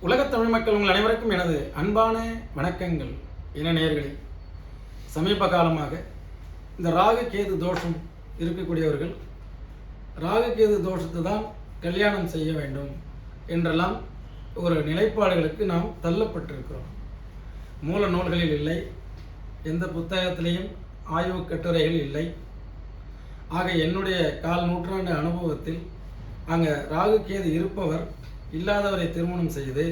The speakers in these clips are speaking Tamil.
உலகத் தமிழ் மக்கள் உங்கள் அனைவருக்கும் எனது அன்பான வணக்கங்கள். என நேயர்களே, சமீப காலமாக இந்த ராகு கேது தோஷம் இருக்கக்கூடியவர்கள் ராகு கேது தோஷத்தை தான் கல்யாணம் செய்ய வேண்டும் என்றெல்லாம் ஒரு நிலைப்பாடுகளுக்கு நாம் தள்ளப்பட்டிருக்கிறோம். மூல நூல்களில் இல்லை, எந்த புத்தகத்திலையும் ஆய்வு கட்டுரைகள் இல்லை. ஆக என்னுடைய கால் நூற்றாண்டு அனுபவத்தில் அங்கே ராகு கேது இருப்பவர் இல்லாதவரை திருமணம் செய்து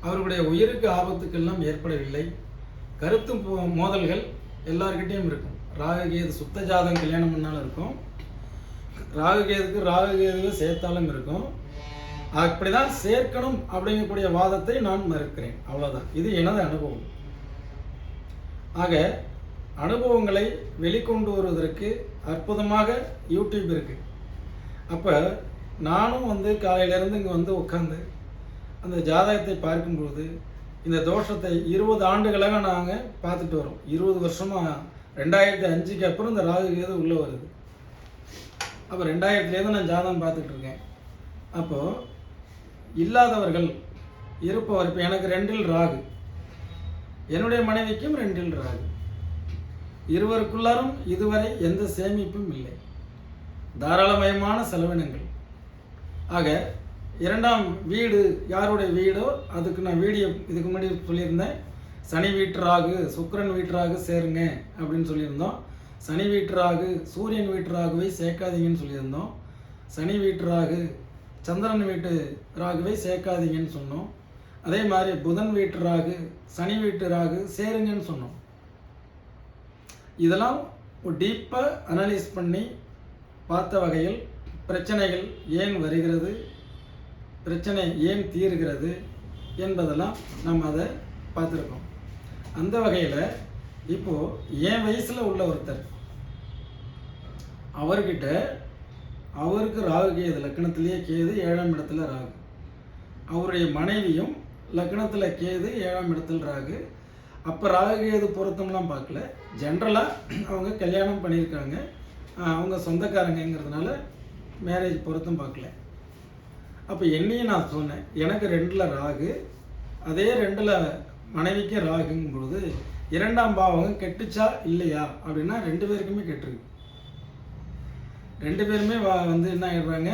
அவர்களுடைய உயிருக்கு ஆபத்துக்கெல்லாம் ஏற்படவில்லை. கருத்து மோதல்கள் எல்லார்கிட்டையும் இருக்கும். ராகு கேது சுத்த ஜாதகம் கல்யாணம் பண்ணாலும் இருக்கும், ராகு கேதுவை சேர்த்தாலும் இருக்கும். அப்படிதான் சேர்க்கணும் அப்படிங்கக்கூடிய வாதத்தை நான் மறுக்கிறேன். அவ்வளோதான், இது எனது அனுபவம். ஆக அனுபவங்களை வெளிக்கொண்டு வருவதற்கு அற்புதமாக யூடியூப் இருக்கு. அப்போ நானும் காலையிலேருந்து இங்கே உட்காந்து அந்த ஜாதகத்தை பார்க்கும்போது இந்த தோஷத்தை 20 ஆண்டுகளாக நாங்கள் பார்த்துட்டு வரோம். 20 வருஷமாக 2005க்கு அப்புறம் இந்த ராகு கேது உள்ளே வருது. அப்போ 2000லேருந்து நான் ஜாதகம் பார்த்துட்டு இருக்கேன். அப்போது இல்லாதவர்கள் இருப்பவர், இப்போ எனக்கு 2ல் ராகு, என்னுடைய மனைவிக்கும் 2ல் ராகு, இருவருக்குள்ளாரும் இதுவரை எந்த சேமிப்பும் இல்லை, தாராளமயமான செலவினங்கள். ஆக 2ஆம் வீடு யாருடைய வீடோ அதுக்கு நான் இதுக்கு முன்னாடி சொல்லியிருந்தேன். சனி வீட்டு ராகு சுக்கிரன் வீட்டு ராகு சேருங்க அப்படின்னு சொல்லியிருந்தோம். சனி வீட்டு ராகு சூரியன் வீட்டு ராகுவை சேர்க்காதீங்கன்னு சொல்லியிருந்தோம். சனி வீட்டு ராகு சந்திரன் வீட்டு ராகுவை சேர்க்காதீங்கன்னு சொன்னோம். அதே மாதிரி புதன் வீட்டு ராகு சனி வீட்டு ராகு சேருங்கன்னு சொன்னோம். இதெல்லாம் டீப்பாக அனலைஸ் பண்ணி பார்த்த வகையில் பிரச்சனைகள் ஏன் வருகிறது, பிரச்சனை ஏன் தீர்கிறது என்பதெல்லாம் நம்ம அதை பார்த்துருக்கோம். அந்த வகையில் இப்போது என் வயசில் உள்ள ஒருத்தர், அவருக்கு ராகு கேது லக்னத்திலேயே கேது 7ஆம் இடத்துல ராகு, அவருடைய மனைவியும் லக்னத்தில் கேது 7ஆம் இடத்துல ராகு. அப்போ ராகு கேது பொருத்தம்லாம் பார்க்கல, ஜென்ரலாக அவங்க கல்யாணம் பண்ணியிருக்காங்க, அவங்க சொந்தக்காரங்கிறதுனால மேரேஜ் பொருத்தம் பார்க்கல. அப்போ என்னையும் நான் சொன்னேன், எனக்கு 2ல் ராகு, அதே 2ல் மனைவிக்கு ராகுங்கும்பொழுது 2ஆம் பாவகம் கெட்டுச்சா இல்லையா அப்படின்னா 2 பேருக்குமே கெட்டுருக்கு. 2 பேருமே என்ன ஆகிடுறாங்க,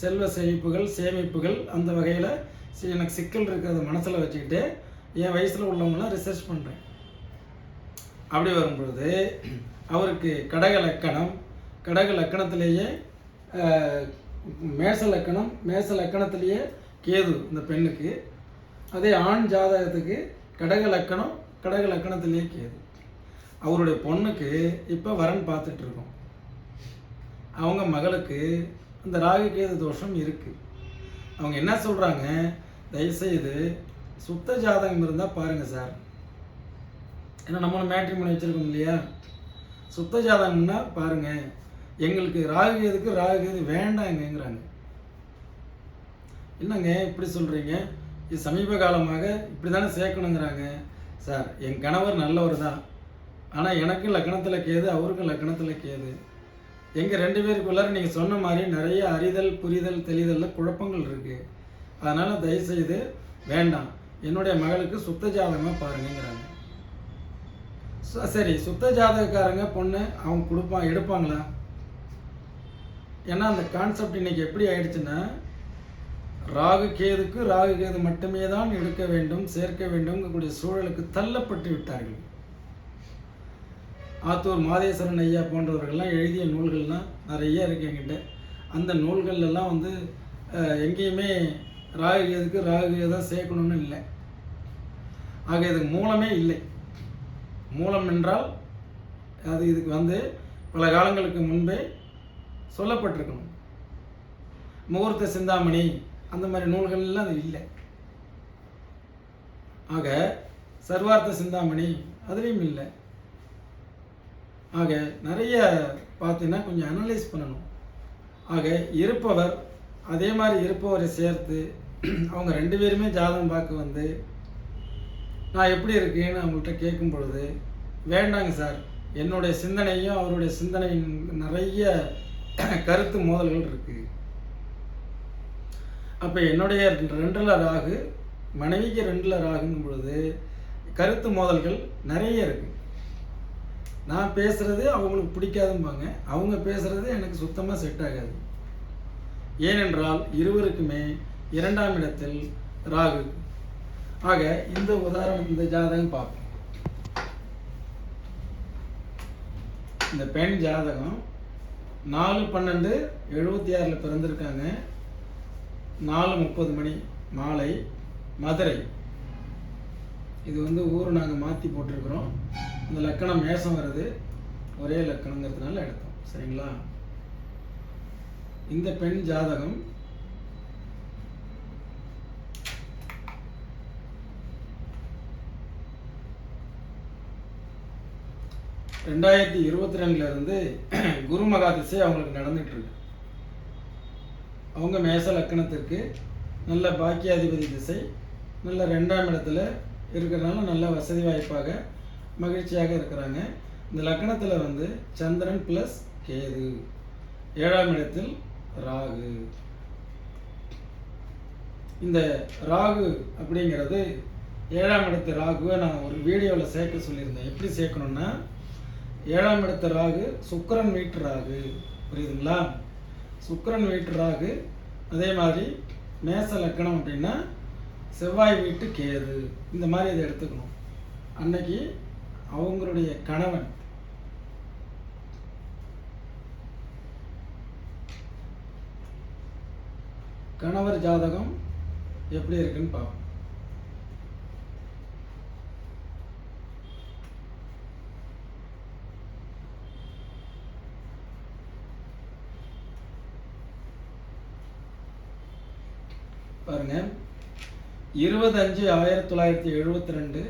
செல்வ செழிப்புகள் சேமிப்புகள் அந்த வகையில் எனக்கு சிக்கல் இருக்கிறத மனசில் வச்சுக்கிட்டு என் வயசில் உள்ளவங்களாம் ரிசர்ச் பண்ணுறேன். அப்படி வரும்பொழுது அவருக்கு கடக லக்கணத்திலேயே மேச லக்கணத்திலேயே கேது இந்த பெண்ணுக்கு, அதே ஆண் ஜாதகத்துக்கு கடக லக்கணத்திலேயே கேது. அவருடைய பொண்ணுக்கு இப்போ வரன் பார்த்துட்ருக்கோம். அவங்க மகளுக்கு இந்த ராகு கேது தோஷம் இருக்குது. அவங்க என்ன சொல்கிறாங்க, தயவுசெய்து சுத்த ஜாதகம் இருந்தால் பாருங்கள் சார், ஏன்னா நம்மளும் மேட்ரிமோனி வச்சுருக்கோம் இல்லையா, சுத்த ஜாதகம்னா பாருங்கள், எங்களுக்கு ராகு கேது வேண்டாங்கிறாங்க. என்னங்க இப்படி சொல்கிறீங்க, இது சமீப காலமாக இப்படி தானே சேர்க்கணுங்கிறாங்க. சார், என் கணவர் நல்லவர் தான், ஆனால் எனக்கும் லக்னத்தில் கேது அவருக்கும் லக்னத்தில் கேது. எங்கள் 2 பேருக்குள்ளார நீங்கள் சொன்ன மாதிரி நிறைய அறிதல் புரிதல் தெளிதலில் குழப்பங்கள் இருக்குது. அதனால் தயவுசெய்து வேண்டாம், என்னுடைய மகளுக்கு சுத்த ஜாதகமாக பாருங்கிறாங்க. சரி, சுத்த ஜாதகக்காரங்க பொண்ணு அவங்க எடுப்பாங்களா? ஏன்னா அந்த கான்செப்ட் இன்னைக்கு எப்படி ஆயிடுச்சுன்னா, ராகு கேது மட்டுமே தான் எடுக்க வேண்டும் சேர்க்க வேண்டும்ங்கக்கூடிய சூழலுக்கு தள்ளப்பட்டு விட்டார்கள். ஆத்தூர் மாதேஸ்வரன் ஐயா போன்றவர்கள்லாம் எழுதிய நூல்கள்லாம் நிறைய இருக்கு என்கிட்ட. அந்த நூல்கள்லாம் எங்கேயுமே ராகு கேது தான் சேர்க்கணும்னு இல்லை. ஆக இதுக்கு மூலமே இல்லை. மூலம் என்றால் அது இதுக்கு பல காலங்களுக்கு முன்பே சொல்லப்பட்டிருக்கணும். முகூர்த்த சிந்தாமணி அந்த மாதிரி நூல்கள்லாம் அது இல்லை. ஆக சர்வார்த்த சிந்தாமணி அதுலேயும் இல்லை. ஆக நிறைய பார்த்தீங்கன்னா கொஞ்சம் அனலைஸ் பண்ணணும். ஆக இருப்பவர் அதே மாதிரி இருப்பவரை சேர்த்து அவங்க 2 பேருமே ஜாதகம் பார்க்க நான் எப்படி இருக்கேன்னு அவங்கள்ட்ட கேட்கும் பொழுது, வேண்டாங்க சார், என்னுடைய சிந்தனையும் அவருடைய சிந்தனையும் நிறைய கருத்து மோதல்கள் இருக்குது. அப்போ என்னுடைய 2ல் ராகு மனைவிக்கு 2ல் ராகுங்கும் பொழுது கருத்து மோதல்கள் நிறைய இருக்குது. நான் பேசுகிறது அவங்களுக்கு பிடிக்காதும்பாங்க, அவங்க பேசுகிறது எனக்கு சுத்தமாக செட் ஆகாது. ஏனென்றால் இருவருக்குமே 2ஆம் இடத்தில் ராகு. ஆக இந்த உதாரணம், இந்த ஜாதகம் பார்ப்போம். இந்த பெண் ஜாதகம் 4/12/76 பிறந்திருக்காங்க. 4:30 மணி மாலை, மதுரை. இது ஊர் நாங்கள் மாற்றி போட்டிருக்கிறோம். இந்த லக்கணம் மேஷம் வருது, ஒரே லக்கணங்கிறதுனால எடுத்தோம். சரிங்களா? இந்த பெண் ஜாதகம் 2022 குரு மகா திசை அவங்களுக்கு நடந்துட்டு இருக்கு. அவங்க மேச லக்கணத்திற்கு நல்ல பாக்கியாதிபதி திசை, நல்ல 2ஆம் இடத்துல இருக்கிறதுனால நல்ல வசதி வாய்ப்பாக மகிழ்ச்சியாக இருக்கிறாங்க. இந்த லக்கணத்தில் சந்திரன் ப்ளஸ் கேது, 7ஆம் இடத்தில் ராகு. இந்த ராகு அப்படிங்கிறது 7ஆம் இடத்து ராகுவை நான் ஒரு வீடியோவில் சேர்க்க சொல்லியிருந்தேன். எப்படி சேர்க்கணும்னா, 7ஆம் இடத்து ராகு சுக்கிரன் வீட்டு ராகு, புரியுதுங்களா? சுக்கிரன் வீட்டு ராகு. அதே மாதிரி மேச லக்கணம் அப்படின்னா செவ்வாய் வீட்டு கேது. இந்த மாதிரி இதை எடுத்துக்கணும். அன்னைக்கு அவங்களுடைய கணவர் ஜாதகம் எப்படி இருக்குன்னு பார்ப்போம். பாருங்க, 20/5/1972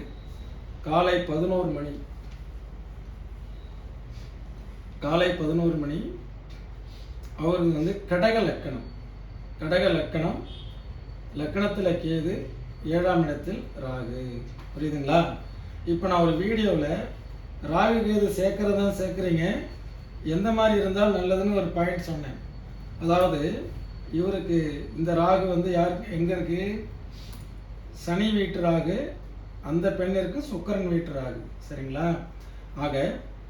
காலை 11 மணி. அவருக்கு கடக லக்கணம். லக்கணத்தில் கேது, 7ஆம் இடத்தில் ராகு. புரியுதுங்களா? இப்போ நான் ஒரு வீடியோவில் ராகு கேது சேர்க்கறதா சேர்க்குறீங்க, எந்த மாதிரி இருந்தால் நல்லதுன்னு ஒரு பாயிண்ட் சொன்னேன். அதாவது இவருக்கு இந்த ராகு யார் எங்கே இருக்குது? சனி வீட்டு ராகு. அந்த பெண்ணிற்கு சுக்கிரன் வீட்டு ராகு. சரிங்களா? ஆக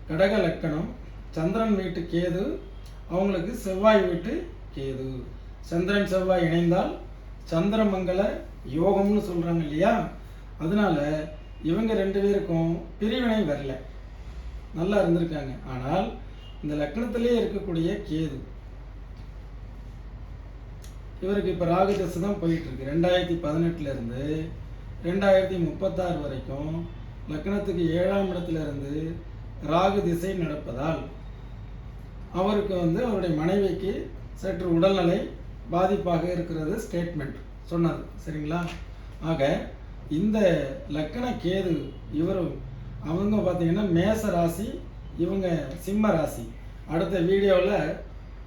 கடக லக்கணம், சந்திரன் வீட்டு கேது, அவங்களுக்கு செவ்வாய் வீட்டு கேது. சந்திரன் செவ்வாய் இணைந்தால் சந்திரமங்கல யோகம்னு சொல்கிறாங்க இல்லையா? அதனால இவங்க 2 பேருக்கும் பிரிவினை வரல, நல்லா இருந்திருக்காங்க. ஆனால் இந்த லக்கணத்திலே இருக்கக்கூடிய கேது, இவருக்கு இப்போ ராகு தசை தான் போயிட்டுருக்கு. 2018 2036 வரைக்கும் லக்கணத்துக்கு 7ஆம் இடத்துலேருந்து ராகு திசை நடப்பதால் அவருக்கு அவருடைய மனைவிக்கு சற்று உடல்நிலை பாதிப்பாக இருக்கிறது ஸ்டேட்மெண்ட் சொன்னது. சரிங்களா? ஆக இந்த லக்கண கேது அவங்க பார்த்தீங்கன்னா மேச ராசி, இவங்க சிம்ம ராசி. அடுத்த வீடியோவில்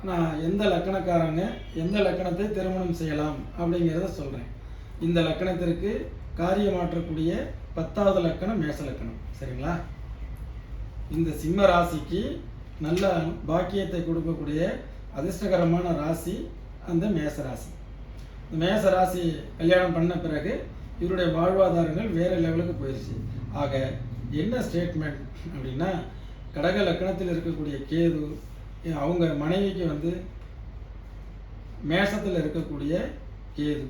நான் எந்த லக்கணக்காரங்க எந்த லக்கணத்தை திருமணம் செய்யலாம் அப்படிங்கிறத சொல்கிறேன். இந்த லக்கணத்திற்கு காரியமாற்றக்கூடிய 10வது லக்கணம் மேச லக்கணம். சரிங்களா? இந்த சிம்ம ராசிக்கு நல்ல பாக்கியத்தை கொடுக்கக்கூடிய அதிர்ஷ்டகரமான ராசி அந்த மேச ராசி. மேச ராசி கல்யாணம் பண்ண பிறகு இவருடைய வாழ்வாதாரங்கள் வேறு லெவலுக்கு போயிடுச்சு. ஆக என்ன ஸ்டேட்மெண்ட் அப்படின்னா, கடக லக்கணத்தில் இருக்கக்கூடிய கேது அவங்க மனைவிக்கு மேஷத்தில் இருக்கக்கூடிய கேது.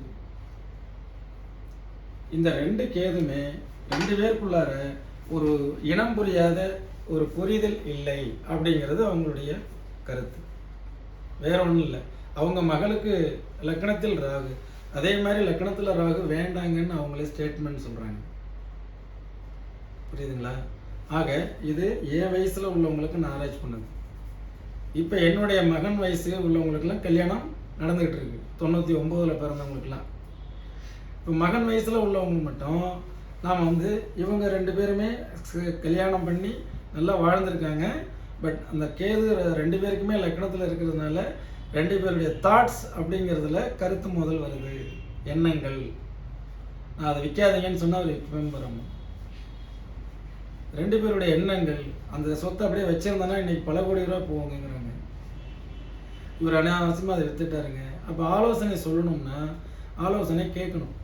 இந்த 2 கேதுமே 2 பேருக்குள்ளார ஒரு இனம் புரியாத ஒரு புரிதல் இல்லை அப்படிங்கிறது அவங்களுடைய கருத்து. வேற ஒன்றும் இல்லை. அவங்க மகளுக்கு லக்கணத்தில் ராகு, அதே மாதிரி லக்கணத்தில் ராகு வேண்டாங்கன்னு அவங்களே ஸ்டேட்மெண்ட் சொல்கிறாங்க. புரியுதுங்களா? ஆக இது என் வயசில் உள்ளவங்களுக்கு நான் ஆராய்ச்சி பண்ணது. இப்போ என்னுடைய மகன் வயசு உள்ளவங்களுக்கெல்லாம் கல்யாணம் நடந்துகிட்டு இருக்கு. 99 பிறந்தவங்களுக்கெல்லாம். இப்போ மகன் வயசில் உள்ளவங்க மட்டும் நாம் இவங்க 2 பேருமே கல்யாணம் பண்ணி நல்லா வாழ்ந்திருக்காங்க. பட் அந்த கேது 2 பேருக்குமே லக்கணத்தில் இருக்கிறதுனால 2 பேருடைய தாட்ஸ் அப்படிங்கிறதுல கருத்து மோதல் வருது, எண்ணங்கள். நான் அதை விற்காதீங்கன்னு சொன்னால் அவர் இப்போ வரணும். 2 பேருடைய எண்ணங்கள், அந்த சொத்தை அப்படியே வச்சிருந்தோன்னா இன்னைக்கு பல கோடி ரூபா போகுங்கிறாங்க. இவர் அனாவசியமாக அதை வித்துட்டாருங்க. அப்போ ஆலோசனை சொல்லணும்னா ஆலோசனை கேட்கணும்.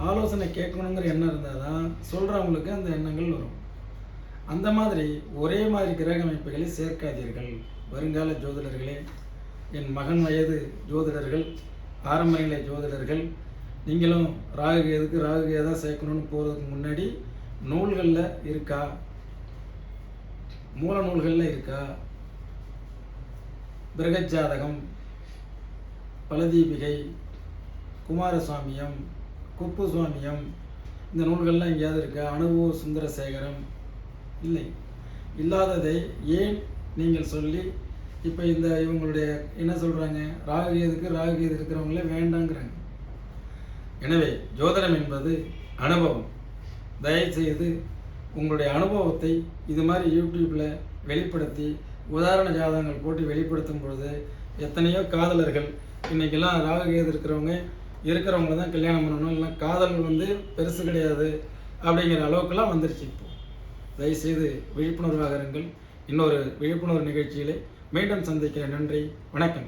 ஆலோசனை கேட்கணுங்கிற எண்ணம் இருந்தால் தான் சொல்கிறவங்களுக்கு அந்த எண்ணங்கள் வரும். அந்த மாதிரி ஒரே மாதிரி கிரக அமைப்புகளை சேர்க்காதீர்கள். வருங்கால ஜோதிடர்களே, என் மகன் வயது ஜோதிடர்கள், ஆரம்ப நிலை ஜோதிடர்கள், நீங்களும் ராகு தான் சேர்க்கணும்னு போகிறதுக்கு முன்னாடி நூல்களில் இருக்கா, மூல நூல்களில் இருக்கா, பிருகஜாதகம், பலதீபிகை, குமாரசுவாமியம், குப்பு சுவாமியம், இந்த நூல்கள்லாம் எங்கேயாவது இருக்கா? அனுபவ சுந்தரசேகரம் இல்லை. இல்லாததை ஏன் நீங்கள் சொல்லி இப்போ இவங்களுடைய என்ன சொல்கிறாங்க, ராகு கேது இருக்கிறவங்களே வேண்டாங்கிறாங்க. எனவே ஜோதிடம் என்பது அனுபவம். தயவுசெய்து உங்களுடைய அனுபவத்தை இது மாதிரி யூடியூப்பில் வெளிப்படுத்தி உதாரண ஜாதகங்கள் போட்டு வெளிப்படுத்தும் பொழுது எத்தனையோ காதலர்கள் இன்றைக்கெல்லாம் ராகு கேது இருக்கிறவங்கள தான் கல்யாணம் பண்ணணும், இல்லை காதல் பெருசு கிடையாது அப்படிங்கிற அளவுக்கெல்லாம் வந்துருச்சு. இப்போ தயவுசெய்து விழிப்புணர்வாக இருங்கள். இன்னொரு விழிப்புணர்வு நிகழ்ச்சியிலே மீண்டும் சந்திக்கிறேன். நன்றி, வணக்கம்.